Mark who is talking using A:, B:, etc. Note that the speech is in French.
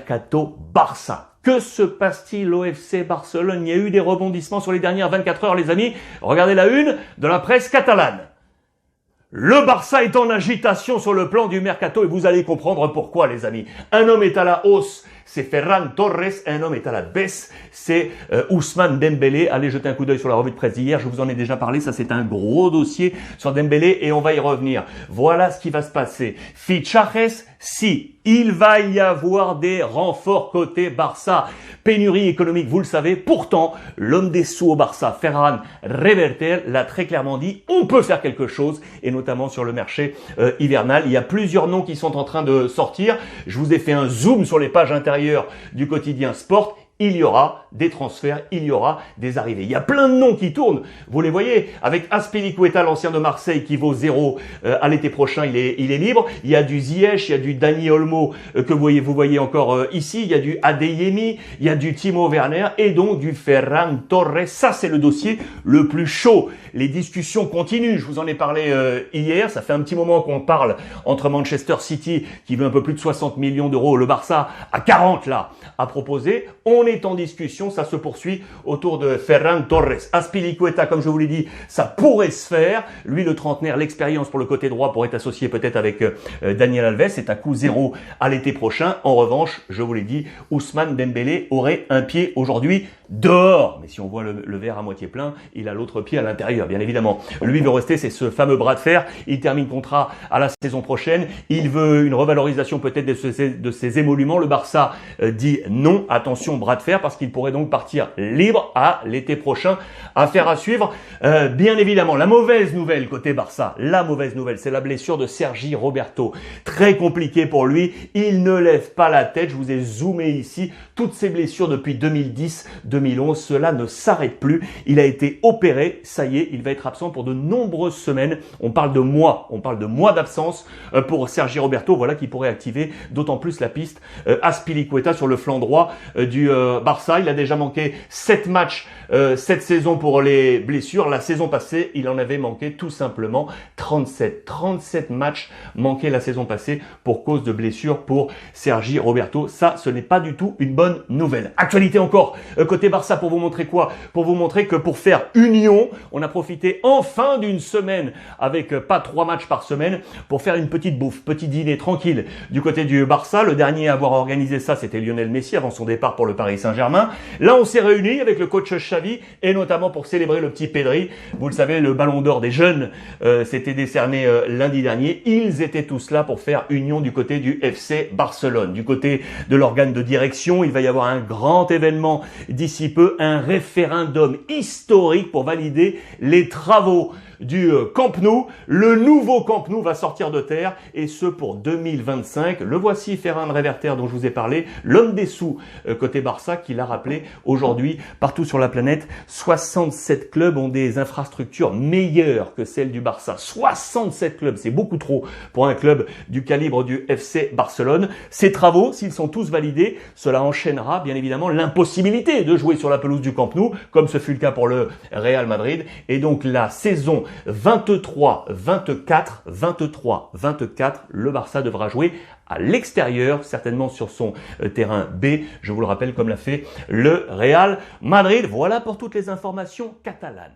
A: mercato Barça. Que se passe-t-il au FC Barcelone? Il y a eu des rebondissements sur les dernières 24 heures, les amis. Regardez la une de la presse catalane. Le Barça est en agitation sur le plan du mercato et vous allez comprendre pourquoi, les amis. Un homme est à la hausse, c'est Ferran Torres. Un homme est à la baisse, c'est Ousmane Dembélé. Allez jeter un coup d'œil sur la revue de presse d'hier, je vous en ai déjà parlé. Ça, c'est un gros dossier sur Dembélé et on va y revenir. Voilà ce qui va se passer. Fichajes, si. Il va y avoir des renforts côté Barça. Pénurie économique, vous le savez. Pourtant, l'homme des sous au Barça, Ferran Reverter, l'a très clairement dit. On peut faire quelque chose, et notamment sur le marché hivernal. Il y a plusieurs noms qui sont en train de sortir. Je vous ai fait un zoom sur les pages intérieures du quotidien Sport. Il y aura des transferts, il y aura des arrivées. Il y a plein de noms qui tournent, vous les voyez, avec Azpilicueta, l'ancien de Marseille, qui vaut 0 à l'été prochain, il est libre. Il y a du Ziyech, il y a du Dani Olmo que vous voyez encore ici, il y a du Adeyemi, il y a du Timo Werner et donc du Ferran Torres. Ça, c'est le dossier le plus chaud. Les discussions continuent, je vous en ai parlé hier, ça fait un petit moment qu'on parle entre Manchester City, qui veut un peu plus de 60 millions d'euros, le Barça à 40 là, à proposer. On est en discussion, ça se poursuit autour de Ferran Torres. Azpilicueta, comme je vous l'ai dit, ça pourrait se faire. Lui, le trentenaire, l'expérience pour le côté droit pourrait être associé peut-être avec Daniel Alves. C'est à coût 0 à l'été prochain. En revanche, je vous l'ai dit, Ousmane Dembélé aurait un pied aujourd'hui dehors. Mais si on voit le verre à moitié plein, il a l'autre pied à l'intérieur, bien évidemment. Lui veut rester, c'est ce fameux bras de fer. Il termine contrat à la saison prochaine. Il veut une revalorisation peut-être de ses émoluments. Le Barça dit non. Attention, bras de fer, parce qu'il pourrait donc partir libre à l'été prochain. Affaire à suivre. Bien évidemment, la mauvaise nouvelle côté Barça, la mauvaise nouvelle, c'est la blessure de Sergi Roberto. Très compliqué pour lui. Il ne lève pas la tête. Je vous ai zoomé ici. Toutes ces blessures depuis 2010-2011, cela ne s'arrête plus. Il a été opéré. Ça y est, il va être absent pour de nombreuses semaines. On parle de mois d'absence pour Sergi Roberto. Voilà qui pourrait activer d'autant plus la piste Azpilicueta sur le flanc droit du Barça. Il a déjà manqué 7 matchs cette saison pour les blessures. La saison passée, il en avait manqué tout simplement 37. 37 matchs manqués la saison passée pour cause de blessures pour Sergi Roberto. Ça, ce n'est pas du tout une bonne nouvelle. Actualité encore côté Barça pour vous montrer quoi? Pour vous montrer que pour faire union, on a profité enfin d'une semaine avec pas 3 matchs par semaine pour faire une petite bouffe, petit dîner tranquille du côté du Barça. Le dernier à avoir organisé ça, c'était Lionel Messi avant son départ pour le Paris Saint-Germain. Là, on s'est réunis avec le coach Xavi et notamment pour célébrer le petit Pedri. Vous le savez, le ballon d'or des jeunes s'était décerné lundi dernier. Ils étaient tous là pour faire union du côté du FC Barcelone. Du côté de l'organe de direction, il va y avoir un grand événement d'ici peu, un référendum historique pour valider les travaux du Camp Nou. Le nouveau Camp Nou va sortir de terre et ce pour 2025. Le voici, Ferran Reverter, dont je vous ai parlé, l'homme des sous côté Barça, qui l'a rappelé aujourd'hui partout sur la planète. 67 clubs ont des infrastructures meilleures que celles du Barça. 67 clubs, c'est beaucoup trop pour un club du calibre du FC Barcelone. Ces travaux, s'ils sont tous validés, cela enchaînera bien évidemment l'impossibilité de jouer sur la pelouse du Camp Nou, comme ce fut le cas pour le Real Madrid. Et donc la saison 23-24, le Barça devra jouer à l'extérieur, certainement sur son terrain B, je vous le rappelle, comme l'a fait le Real Madrid. Voilà pour toutes les informations catalanes.